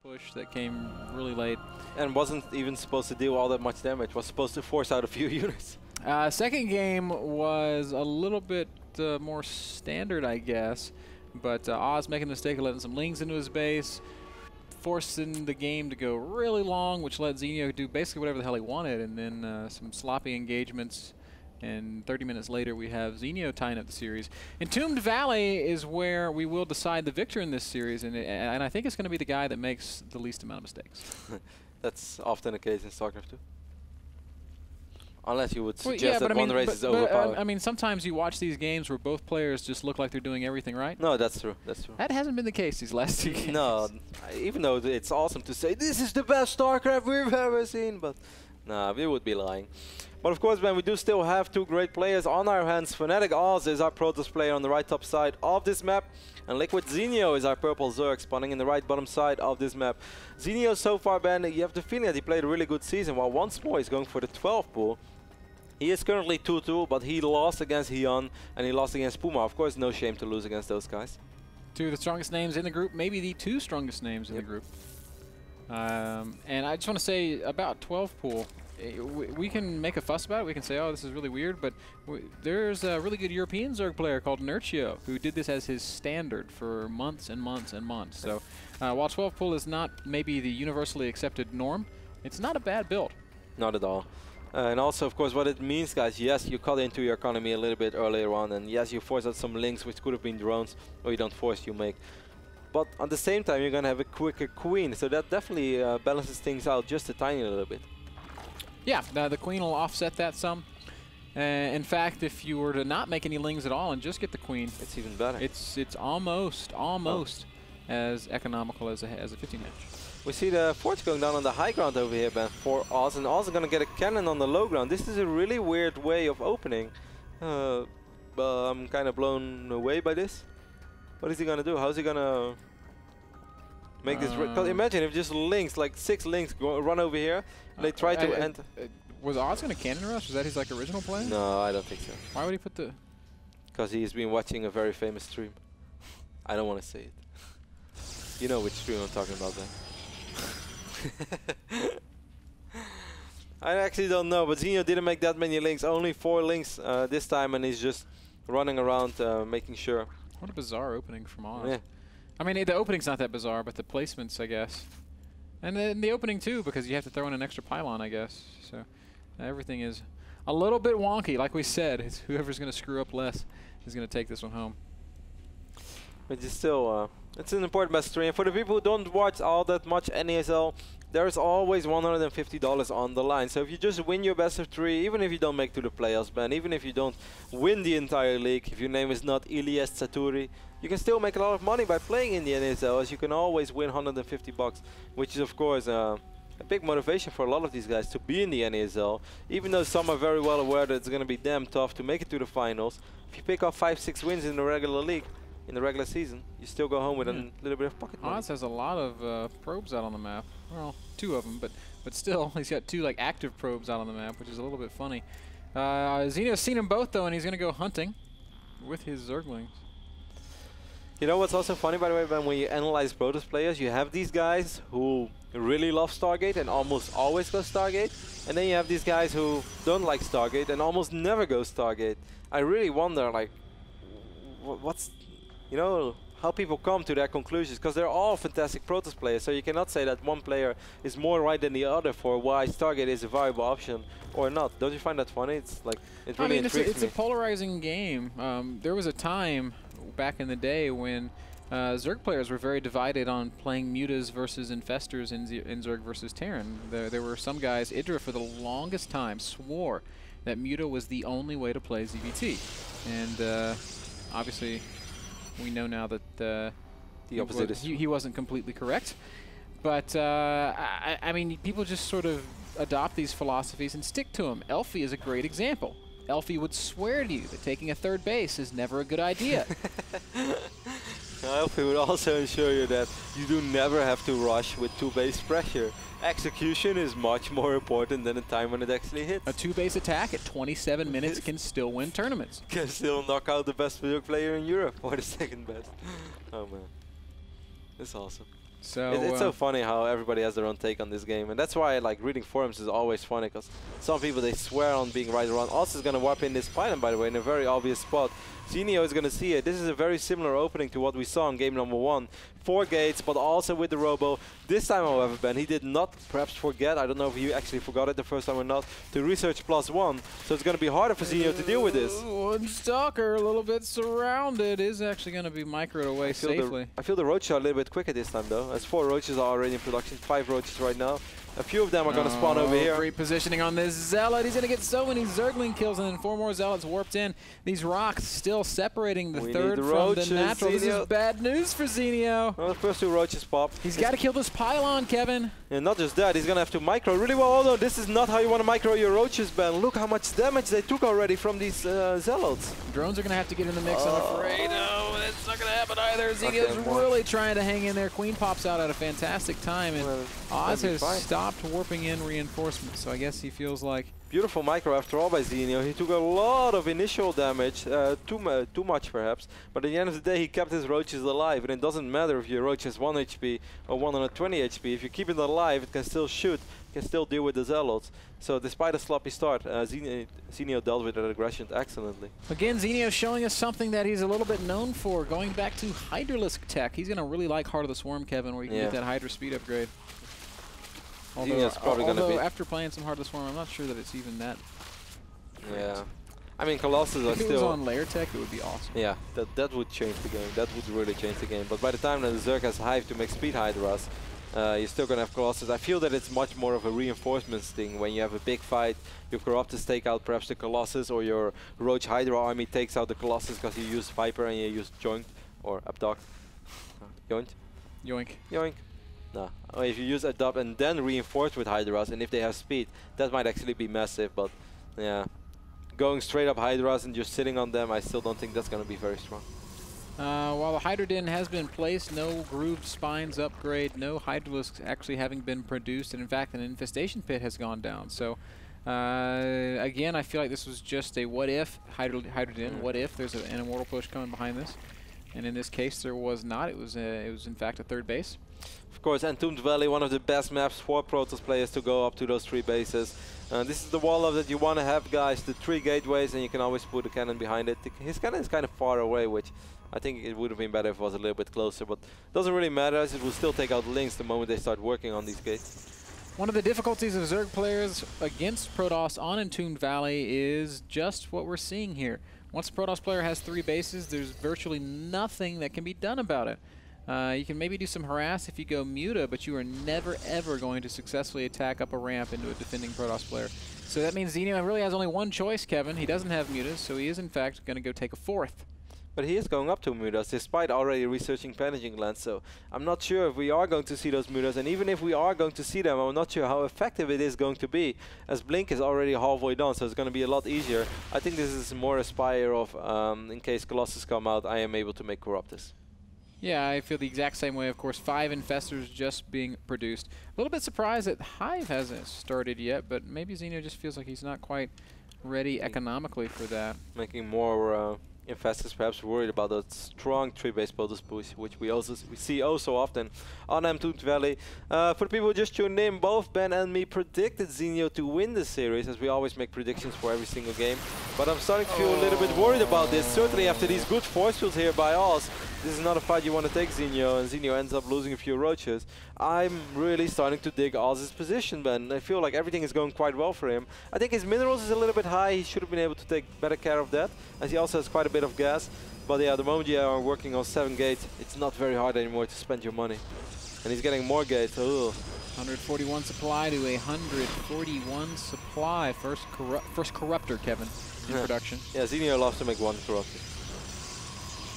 push that came really late. And wasn't even supposed to deal all that much damage. Was supposed to force out a few units. Second game was a little bit more standard, I guess. But Oz making the mistake of letting some lings into his base, forcing the game to go really long, which let Zenio do basically whatever the hell he wanted. And then some sloppy engagements. And 30 minutes later, we have Zenio tying up the series. Entombed Valley is where we will decide the victor in this series, and I think it's going to be the guy that makes the least amount of mistakes. That's often the case in StarCraft 2. Unless you would suggest yeah, that one race is overpowered. I mean, sometimes you watch these games where both players just look like they're doing everything right. No, that's true. That's true. That hasn't been the case these last two games. No, even though it's awesome to say this is the best StarCraft we've ever seen, but nah, we would be lying. But of course, man, we do still have two great players on our hands. Fnatic Oz is our Protoss player on the right top side of this map. And Liquid Zenio is our purple Zerg spawning in the right bottom side of this map. Zenio so far, Ben, you have the feeling that he played a really good season, while once more he's going for the 12 pool. He is currently 2-2, but he lost against Hyun and he lost against Puma. Of course, no shame to lose against those guys. Two of the strongest names in the group, maybe the two strongest names in the group. And I just want to say about 12 pool. We can make a fuss about it. We can say, oh, this is really weird, but there's a really good European Zerg player called Nerchio who did this as his standard for months and months and months. So while 12 pool is not maybe the universally accepted norm, it's not a bad build. Not at all. And also, of course, what it means, guys, yes, you cut into your economy a little bit earlier on, and yes, you force out some links, which could have been drones, or you don't force, you make. But at the same time, you're going to have a quicker queen, so that definitely balances things out just a tiny little bit. Yeah, the queen will offset that some. In fact, if you were to not make any lings at all and just get the queen, it's even better. It's almost as economical as a 15 match. We see the forts going down on the high ground over here, Ben, for Oz, and Oz is going to get a cannon on the low ground. This is a really weird way of opening. But I'm kind of blown away by this. What is he going to do? How's he going to make this? Because imagine if just links, like 6 links, run over here. And they try to enter. Was Oz going to cannon rush? Was that his like original plan? No, I don't think so. Why would he put the? Because he's been watching a very famous stream. I don't want to say it. You know which stream I'm talking about, then. I actually don't know, but Zenio didn't make that many links. Only 4 links this time, and he's just running around making sure. What a bizarre opening from Oz. Yeah. I mean, the opening's not that bizarre, but the placements, I guess. And then the opening, too, because you have to throw in an extra pylon, I guess. So everything is a little bit wonky. Like we said, it's whoever's going to screw up less is going to take this one home. But it's still, it's an important best stream. For the people who don't watch all that much NASL, there's always $150 on the line. So if you just win your best of 3, even if you don't make to the playoffs, man, even if you don't win the entire league, if your name is not Ilyes Saturi, you can still make a lot of money by playing in the NASL, as you can always win $150, which is of course a big motivation for a lot of these guys to be in the NASL, even though some are very well aware that it's going to be damn tough to make it to the finals. If you pick up 5-6 wins in the regular league, in the regular season, you still go home with a little bit of pocket money. Oz has a lot of probes out on the map. Well, 2 of them, but still, he's got 2 like active probes out on the map, which is a little bit funny. Zenio's seen them both though, and he's going to go hunting with his Zerglings. You know what's also funny, by the way, when you analyze Protoss players, you have these guys who really love Stargate and almost always go Stargate, and then you have these guys who don't like Stargate and almost never go Stargate. I really wonder, like, what's, you know, how people come to their conclusions, because they're all fantastic Protoss players, so you cannot say that one player is more right than the other for why Stargate is a viable option or not. Don't you find that funny? It's like, it really intrigues me. It's a polarizing game. There was a time back in the day when Zerg players were very divided on playing Mutas versus Infestors in Zerg versus Terran. There were some guys, Idra for the longest time swore that Muta was the only way to play ZVT. And obviously we know now that the opposite is he wasn't completely correct. But I mean, people just sort of adopt these philosophies and stick to them. Elfie is a great example. Elfie would swear to you that taking a 3rd base is never a good idea. Elfie would also ensure you that you do never have to rush with 2 base pressure. Execution is much more important than the time when it actually hits. A 2-base attack at 27 minutes can still win tournaments. Can still knock out the best player in Europe, or the 2nd best. Oh man, that's awesome. So it's so funny how everybody has their own take on this game, and that's why like reading forums is always funny, because some people, they swear on being right or wrong. Also is going to warp in this pylon, by the way, in a very obvious spot. Zenio is going to see it. This is a very similar opening to what we saw in game number 1. 4 gates, but also with the Robo. This time, however, Ben, he did not perhaps forget, I don't know if he actually forgot it the first time or not, to research +1. So it's going to be harder for Zenio to deal with this. One Stalker, a little bit surrounded, is actually going to be microed away safely. I feel the roach shot a little bit quicker this time, though. As 4 roaches are already in production, 5 roaches right now. A few of them are going to spawn over here. Great positioning on this Zealot. He's going to get so many Zergling kills, and then 4 more Zealots warped in. These rocks still separating the third from the natural. This is bad news for Zenio. Well, the first 2 roaches pop. He's got to kill this pylon, Kevin. And not just that, he's going to have to micro really well. Although this is not how you want to micro your roaches, Ben. Look how much damage they took already from these Zealots. Drones are going to have to get in the mix, I'm afraid. No, that's not going to happen either. Zenio's really trying to hang in there. Queen pops out at a fantastic time, and Oz has stopped warping in reinforcements, so I guess he feels like... Beautiful micro after all by Zenio. He took a lot of initial damage, too much perhaps, but at the end of the day he kept his roaches alive, and it doesn't matter if your roach has 1 HP or 120 HP. If you keep it alive, it can still shoot, can still deal with the Zealots. So despite a sloppy start, Zenio dealt with that aggression excellently. Again, Zenio showing us something that he's a little bit known for, going back to Hydralisk tech. He's going to really like Heart of the Swarm, Kevin, where you can get that Hydra speed upgrade. Although after playing some Heart of the Swarm, I'm not sure that it's even that. Yeah. I mean, Colossus are still... If it was on layer tech, it would be awesome. Yeah, that would change the game. That would really change the game. But by the time that the Zerg has Hive to make speed Hydras, you're still going to have Colossus. I feel that it's much more of a reinforcements thing. When you have a big fight, your Corruptors take out perhaps the Colossus, or your Roach Hydra army takes out the Colossus because you use Viper and you use Joint or Abduct. Yoink? Yoink. Yoink. No. If you use Adopt and then reinforce with Hydras, and if they have speed, that might actually be massive, but yeah. Going straight up Hydras and just sitting on them, I still don't think that's going to be very strong. While the Hydra Den has been placed, no grooved spines upgrade, no Hydralisks actually having been produced, and in fact an infestation pit has gone down. So again, I feel like this was just a what if Hydra Den, what if there's an immortal push coming behind this. And in this case there was not, it was in fact a 3rd base. Of course, Entombed Valley, one of the best maps for Protoss players to go up to those 3 bases. This is the wall of that you want to have, guys, the 3 gateways, and you can always put a cannon behind it. His cannon is kind of far away, which I think it would have been better if it was a little bit closer, but it doesn't really matter, as it will still take out links the moment they start working on these gates. One of the difficulties of Zerg players against Protoss on Entombed Valley is just what we're seeing here. Once a Protoss player has 3 bases, there's virtually nothing that can be done about it. You can maybe do some harass if you go Muta, but you are never ever going to successfully attack up a ramp into a defending Protoss player. So that means Zenio really has only one choice, Kevin. He doesn't have Mutas, so he is in fact going to go take a 4th. But he is going up to Mutas, despite already researching Vanishing Lands, so I'm not sure if we are going to see those Mutas, and even if we are going to see them, I'm not sure how effective it is going to be, as Blink is already halfway done, so it's going to be a lot easier. I think this is more a spire of, in case Colossus come out, I am able to make Corruptors. Yeah, I feel the exact same way. Of course, 5 Infestors just being produced. A little bit surprised that Hive hasn't started yet, but maybe Zenio just feels like he's not quite ready economically for that. Making more Infestors perhaps worried about that strong 3-base Protoss push, which we see so often on Entombed Valley. For the people who just tuned in, both Ben and me predicted Zenio to win the series, as we always make predictions for every single game. But I'm starting to feel a little bit worried about this, certainly after these good force fields here by Oz. This is not a fight you want to take Zenio, and Zenio ends up losing a few roaches. I'm really starting to dig Oz's position, Ben. I feel like everything is going quite well for him. I think his minerals is a little bit high. He should have been able to take better care of that, as he also has quite a bit of gas. But yeah, the moment you are working on 7 gates, it's not very hard anymore to spend your money. And he's getting more gates. Ugh. 141 supply to 141 supply. First Corruptor, Kevin, in production. Yeah, Zenio loves to make 1 Corruptor.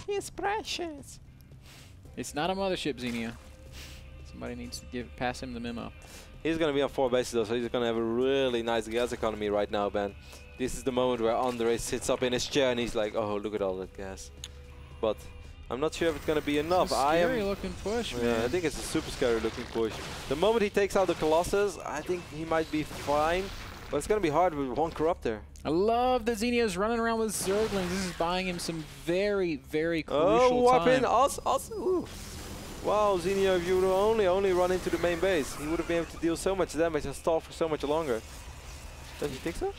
It's precious. It's not a mothership, Zenio. Somebody needs to pass him the memo. He's going to be on 4 bases though, so he's going to have a really nice gas economy right now, Ben. This is the moment where Andre sits up in his chair and he's like, oh, look at all that gas. But I'm not sure if it's going to be enough. It's a scary looking push, man. Yeah, I think it's a super scary looking push. The moment he takes out the Colossus, I think he might be fine. But it's going to be hard with 1 Corruptor. I love that Zenio's running around with Zerglings. This is buying him some very, very crucial time. Oh, warp in. Also, ooh. Wow, Zenio, if you would only run into the main base, he would have been able to deal so much damage and stall for so much longer. Don't you think so?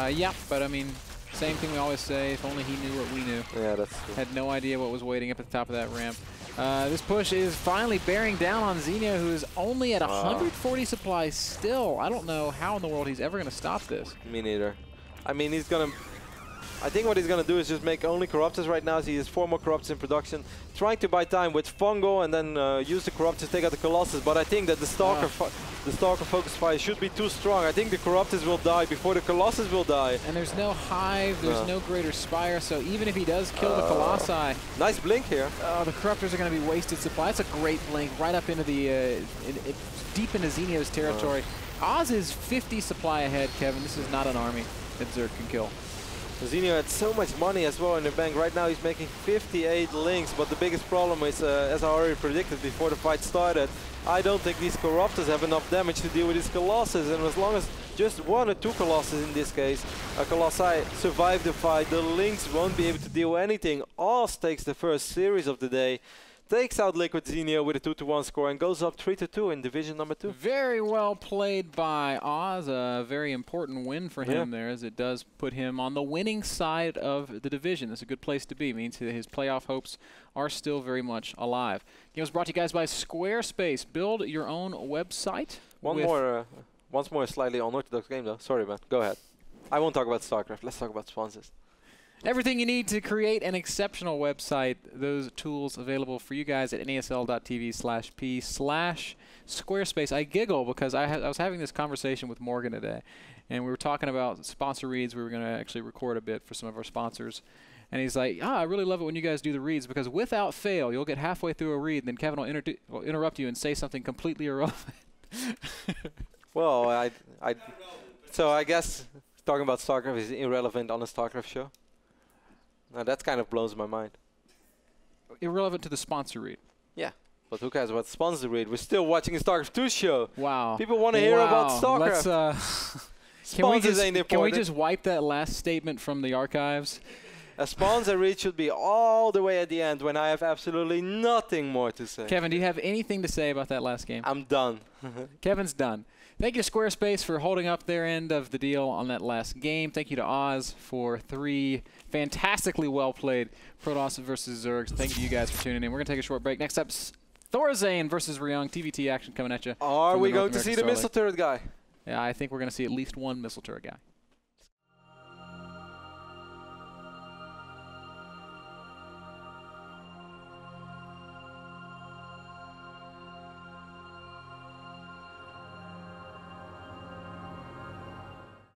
Yeah, but I mean, same thing we always say, if only he knew what we knew. Yeah, that's true. Had no idea what was waiting up at the top of that ramp. This push is finally bearing down on Zenio, who is only at 140 supplies still. I don't know how in the world he's ever going to stop this. Me neither. I mean, he's going to... I think what he's going to do is just make only Corruptors right now. So he has 4 more Corruptors in production. Trying to buy time with Fungal and then use the Corruptors to take out the Colossus. But I think that the Stalker Focus Fire should be too strong. I think the Corruptors will die before the Colossus will die. And there's no Hive, there's no Greater Spire, so even if he does kill the Colossi... Nice blink here. The Corruptors are going to be wasted supply. That's a great blink right up into the... deep into Zenio's territory. Oz is 50 supply ahead, Kevin. This is not an army that Zerg can kill. Zenio had so much money as well in the bank. Right now he's making 58 links, but the biggest problem is, as I already predicted before the fight started, I don't think these Corruptors have enough damage to deal with these Colossus, and as long as just 1 or 2 Colossus in this case, Colossi survive the fight, the links won't be able to deal anything. Oz takes the first series of the day, takes out Liquid Zenio with a 2-1 score and goes up 3-2 in division number 2. Very well played by Oz. A very important win for him there, as it does put him on the winning side of the division. That's a good place to be. It means his playoff hopes are still very much alive. Game was brought to you guys by Squarespace. Build your own website. Once more slightly unorthodox game though. Sorry man, go ahead. I won't talk about StarCraft. Let's talk about sponsors. Everything you need to create an exceptional website, those tools available for you guys at nasl.tv/p/Squarespace. I giggle because I was having this conversation with Morgan today, and we were talking about sponsor reads. We were going to actually record a bit for some of our sponsors. And he's like, I really love it when you guys do the reads, because without fail, you'll get halfway through a read, and then Kevin will interrupt you and say something completely irrelevant. Well, so I guess talking about StarCraft is irrelevant on a StarCraft show. Now that kind of blows my mind. Irrelevant to the sponsor read. Yeah, but who cares about the sponsor read? We're still watching a StarCraft 2 show. Wow. People want to hear about StarCraft. Let's, Sponsors ain't important. Can we just wipe that last statement from the archives? A sponsor read should be all the way at the end when I have absolutely nothing more to say. Kevin, do you have anything to say about that last game? I'm done. Kevin's done. Thank you to Squarespace for holding up their end of the deal on that last game. Thank you to Oz for 3 fantastically well-played Protoss versus Zergs. Thank you guys for tuning in. We're going to take a short break. Next up's Thorazane versus Ryung. TVT action coming at you. Are we going to see the missile turret guy? Yeah, I think we're going to see at least one missile turret guy.